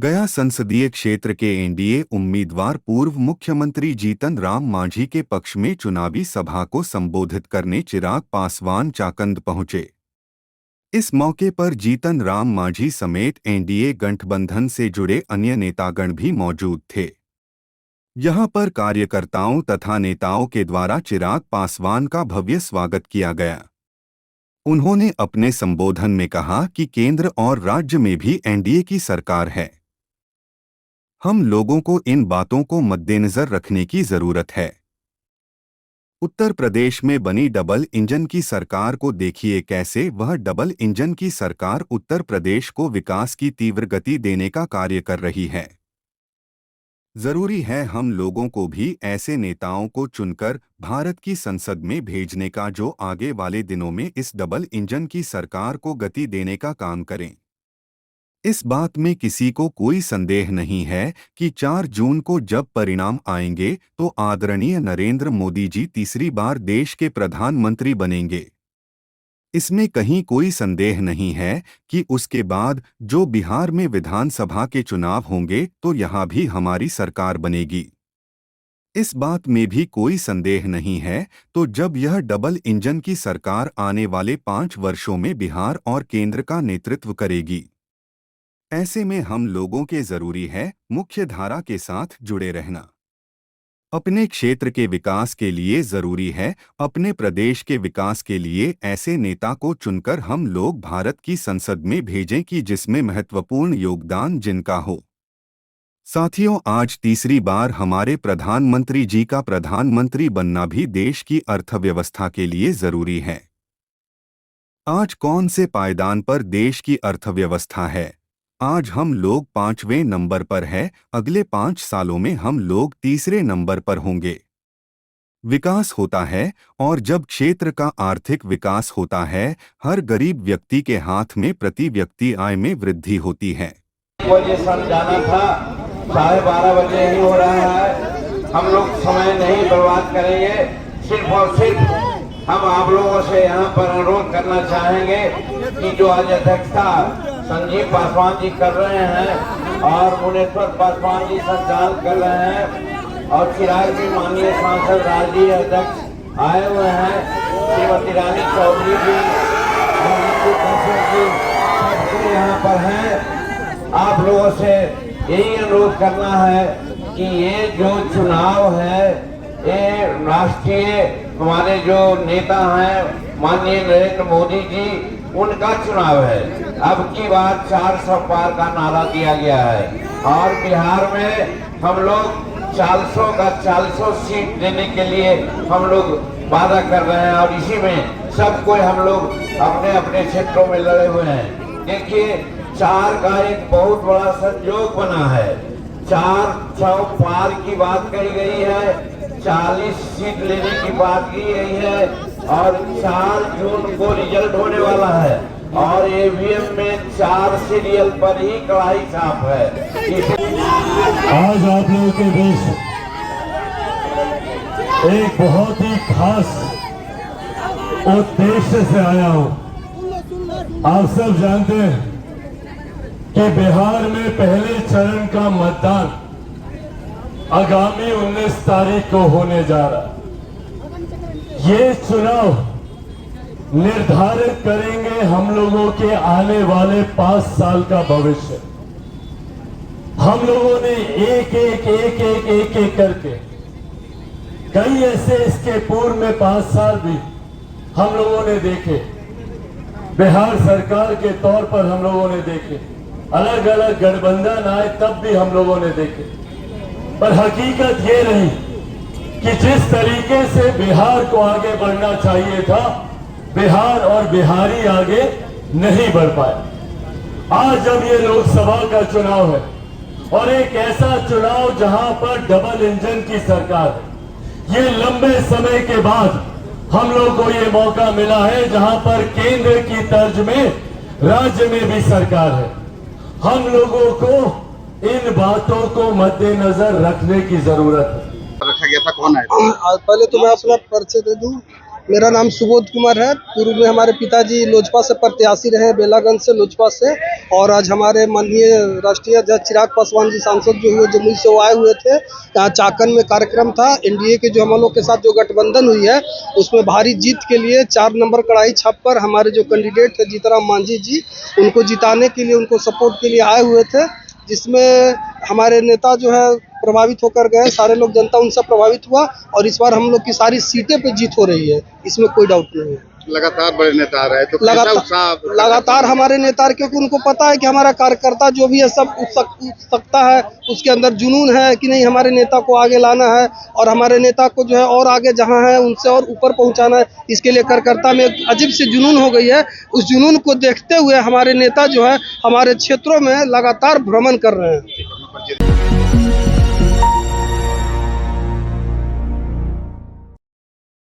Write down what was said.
गया संसदीय क्षेत्र के एनडीए उम्मीदवार पूर्व मुख्यमंत्री जीतन राम मांझी के पक्ष में चुनावी सभा को संबोधित करने चिराग पासवान चाकंद पहुंचे। इस मौके पर जीतन राम मांझी समेत एनडीए गठबंधन से जुड़े अन्य नेतागण भी मौजूद थे। यहां पर कार्यकर्ताओं तथा नेताओं के द्वारा चिराग पासवान का भव्य स्वागत किया गया। उन्होंने अपने संबोधन में कहा कि केंद्र और राज्य में भी एनडीए की सरकार है। हम लोगों को इन बातों को मद्देनजर रखने की जरूरत है। उत्तर प्रदेश में बनी डबल इंजन की सरकार को देखिए कैसे वह डबल इंजन की सरकार उत्तर प्रदेश को विकास की तीव्र गति देने का कार्य कर रही है। जरूरी है हम लोगों को भी ऐसे नेताओं को चुनकर भारत की संसद में भेजने का जो आगे वाले दिनों में इस डबल इंजन की सरकार को गति देने का काम करें। इस बात में किसी को कोई संदेह नहीं है कि 4 जून को जब परिणाम आएंगे तो आदरणीय नरेंद्र मोदी जी तीसरी बार देश के प्रधानमंत्री बनेंगे। इसमें कहीं कोई संदेह नहीं है कि उसके बाद जो बिहार में विधानसभा के चुनाव होंगे तो यहाँ भी हमारी सरकार बनेगी। इस बात में भी कोई संदेह नहीं है। तो जब यह डबल इंजन की सरकार आने वाले 5 वर्षों में बिहार और केंद्र का नेतृत्व करेगी, ऐसे में हम लोगों के जरूरी है मुख्य धारा के साथ जुड़े रहना। अपने क्षेत्र के विकास के लिए जरूरी है अपने प्रदेश के विकास के लिए ऐसे नेता को चुनकर हम लोग भारत की संसद में भेजें कि जिसमें महत्वपूर्ण योगदान जिनका हो। साथियों, आज तीसरी बार हमारे प्रधानमंत्री जी का प्रधानमंत्री बनना भी देश की अर्थव्यवस्था के लिए जरूरी है। आज कौन से पायदान पर देश की अर्थव्यवस्था है? आज हम लोग 5वें नंबर पर है। अगले 5 सालों में हम लोग तीसरे नंबर पर होंगे। विकास होता है और जब क्षेत्र का आर्थिक विकास होता है, हर गरीब व्यक्ति के हाथ में प्रति व्यक्ति आय में वृद्धि होती है। मुझे सर जाना था, 12:30 बजे ही हो रहा है। हम लोग समय नहीं बर्बाद करेंगे। सिर्फ और सिर्फ हम आप लोगों से यहाँ पर अनुरोध करना चाहेंगे कि जो आज अध्यक्षता संजीव पासवान जी कर रहे हैं और मुनेश्वर पासवान जी संचालन कर रहे हैं और चिराग भी माननीय सांसद राज्य अध्यक्ष आए हुए हैं, श्रीमती रानी चौधरी जी और हिंदू कौशल जी सब यहाँ पर हैं। आप लोगों से यही अनुरोध करना है कि ये जो चुनाव है ये राष्ट्रीय हमारे जो नेता हैं माननीय नरेंद्र मोदी जी उनका चुनाव है। अब की बार 400 पार का नारा दिया गया है और बिहार में हम लोग 400 का 400 सीट देने के लिए हम लोग वादा कर रहे हैं और इसी में सब कोई हम लोग अपने अपने क्षेत्रों में लड़े हुए हैं। देखिए 4 का एक बहुत बड़ा संयोग बना है। 400 पार की बात कही गई है, 40 सीट लेने की बात की गई है और 4 जून को रिजल्ट होने वाला है और ईवीएम में 4 सीरियल पर ही कड़ाई छाप है। आज आप लोगों के बीच एक बहुत ही खास उद्देश्य से आया हूं। आप सब जानते हैं कि बिहार में पहले चरण का मतदान आगामी 19 तारीख को होने जा रहा है। ये चुनाव निर्धारित करेंगे हम लोगों के आने वाले 5 साल का भविष्य। हम लोगों ने एक करके कई ऐसे इसके पूर्व में 5 साल भी हम लोगों ने देखे। बिहार सरकार के तौर पर हम लोगों ने देखे, अलग अलग गठबंधन आए तब भी हम लोगों ने देखे। पर हकीकत ये रही कि जिस तरीके से बिहार को आगे बढ़ना चाहिए था, बिहार और बिहारी आगे नहीं बढ़ पाए। आज जब ये लोकसभा का चुनाव है और एक ऐसा चुनाव जहां पर डबल इंजन की सरकार है, ये लंबे समय के बाद हम लोग को ये मौका मिला है जहां पर केंद्र की तर्ज में राज्य में भी सरकार है। हम लोगों को इन बातों को मद्देनजर रखने की जरूरत है। रखा गया था, कौन है? पहले तो मैं अपना परिचय दे दूं। मेरा नाम सुबोध कुमार है। पूर्व में हमारे पिताजी लोजपा से प्रत्याशी रहे हैं, बेलागंज से लोजपा से। और आज हमारे माननीय राष्ट्रीय अध्यक्ष चिराग पासवान जी सांसद जो हुए जमुई से वो आए हुए थे। यहाँ चाकन में कार्यक्रम था। एनडीए के जो हम लोग के साथ जो गठबंधन हुई है उसमें भारी जीत के लिए 4 नंबर कड़ाई छाप कर हमारे जो कैंडिडेट थे जीतनराम मांझी जी, उनको जिताने के लिए, उनको सपोर्ट के लिए आए हुए थे। जिसमें हमारे नेता जो है प्रभावित होकर गए, सारे लोग, जनता उनसे प्रभावित हुआ और इस बार हम लोग की सारी सीटें पे जीत हो रही है, इसमें कोई डाउट नहीं है। लगातार बड़े नेता आ रहे हैं, तो कैसा उत्साह? लगातार हमारे नेता, क्योंकि उनको पता है कि हमारा कार्यकर्ता जो भी है सब उत्सुकता है, उसके अंदर जुनून है कि नहीं हमारे नेता को आगे लाना है और हमारे नेता को जो है और आगे जहां है उनसे और ऊपर पहुंचाना है। इसके लिए कार्यकर्ता में एक अजीब सी जुनून हो गई है। उस जुनून को देखते हुए हमारे नेता जो है हमारे क्षेत्रों में लगातार भ्रमण कर रहे हैं।